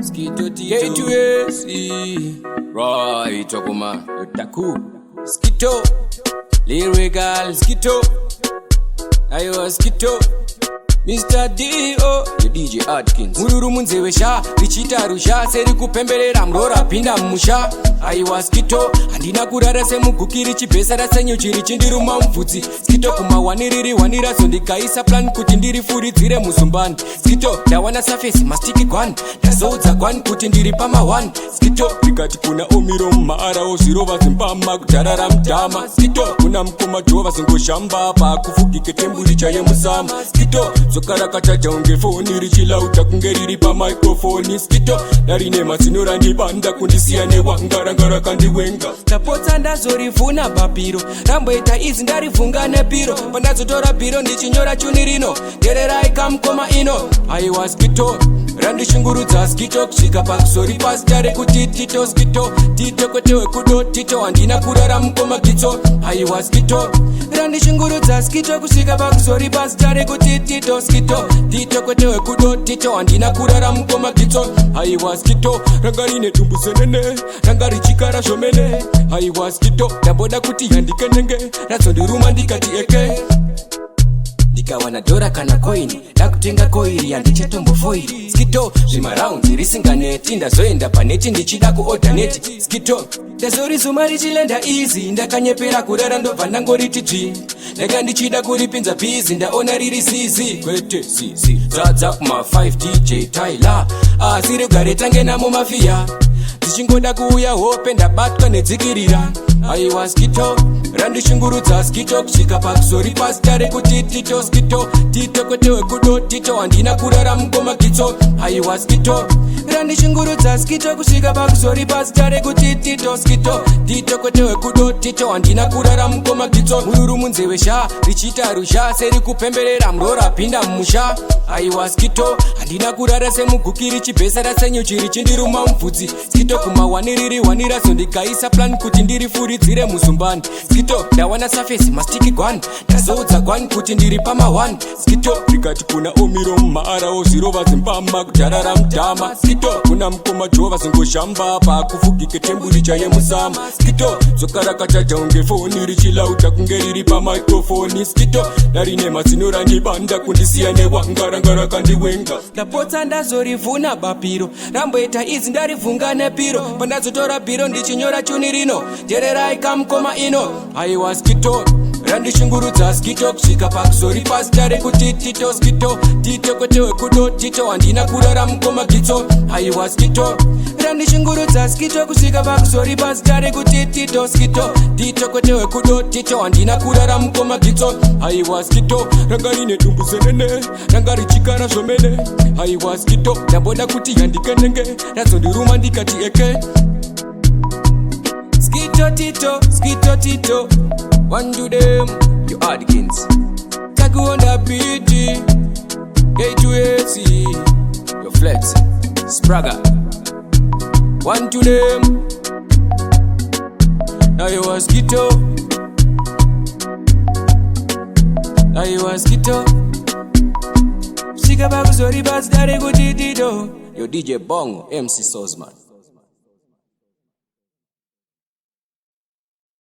Skito Tito, right, Chokoma, Taku, Skito, lyrical, Skito, I was Skito, Mr. D.O. the DJ Atkins. Mururu munzewesha, richita rusha, seri kupembelera mrora pinda musha. I was Skito, andina kurara semugukiri chipesara senyuchiri chindiruma mvudzi. Skito kumawaniriri wanira sondikaisa plan kuti ndiri furidzire muzumbani. Skito ndawana surface mastiki gwan, ndazoudza gwan kuti ndiri pama one. Skito rikati kuna omiro mara ozvirova zimbama kutarara mdama. Skito kuna mkoma jova zingoshamba pakufugike temburi chaye musama. Skito zokara kachacha unge foni richilauta kunge riri pa microphone. Skito narine masino randibanda kundisiya newangarangara kandiwenga. Ndapotsa ndazorivhuna bapiro ramboita izi ndarivhunga nepiro pandazotora bhiro ndichinyora chuni rino ndererai kamukoma ino. Aiwa Skito randishungurudza Skito kusvika pakusori pasitare kuti Tito. Skito Tito kwetewe kudo Tito handina kurara mukoma gitso. Aiwa Skito randishungurudza Skito kusvika pakusori pasitare kuti Tito. Skito Tito kwetewe kudo Tito handina kurara mukoma gitso. Aiwa Skito ranga rine dumbu senene ranga richikara zvomene. Aiwa Skito ndamboda kuti yandikenenge razondiruma ndikati eke. Ndikawana dora kana koini ndakutenga koiri yandichetombofoiri. Skito zvimaraundi risinganeti ndazoenda paneti ndichida kuodhaneti. Skito ndazorizuma richilenda easy ndakanyepera kurara ndobva ndangoriti dzvi. Ndanga ndichida kuripinza bhizi ndaona riri zizi kwete zizi dzadza kuma 5 DJ Tyler asi regare tange namo mafia dzichingoda kuuya hope ndabatwa nedzikirira. Aiwa Skito randishungurudza Skito kusvika pakusori pasitare kuti Tito. Skito Tito kwetewe kudo Tito handina kurara mukoma gitso. Aiwa Skito randishungurudza Skito kusvika pakusori pasitare kuti Tito. Skito Tito kwetewe kudo Tito handina kurara mukoma gitso. Mururu munzewesha richita rusha seri kupembelera mrora pinda musha. Aiwa Skito handina kurara semugukiri chibhesara senyuchiri chindiruma mvudzi. Skito kumawaniriri wanira sondikaisa plan kuti ndiri furidzire muzumbani. Skito ndawana surface mastiki gwan ndazoudza gwan kuti ndiri pama one. Skito rikati kuna omiro mara ozvirova zimbama kutarara mdhama. Skito kuna mukoma jova zingoshamba pakufugike temburi chaye musama. Skito zokara kachacha unge foni richilauta kunge riri pa microphone. Skito narine mazino randibanda kundisiya newangarangara kandiwenga. Ndapotsa ndazorivhuna bapiro ramboita izi ndarivhunga nepiro pandazotora bhiro ndichinyora chuni rino ndererai kamukoma ino. Aiwa Skito randishungurudza Skito kusvika pakusori pasitare kuti Tito. Skito Tito kwetewe kudo Tito handina kurara mukoma gitso. Aiwa Skito randishungurudza Skito kusvika pakusori pasitare kuti Tito. Skito Tito kwetewe kudo Tito handina kurara mukoma gitso. Aiwa Skito ranga rine dumbu senene ranga richikara zvomene. Aiwa Skito ndamboda kuti yandikenenge razondiruma ndikati eke. Skito Tito, one to them, you Atkins. Taku on the beat, K2AC, your flex, Spraga. One to them, now you are Skito. Now you are Skito. Shika baku sorry bas dare go Tito. Your DJ Bongo, MC Sosman.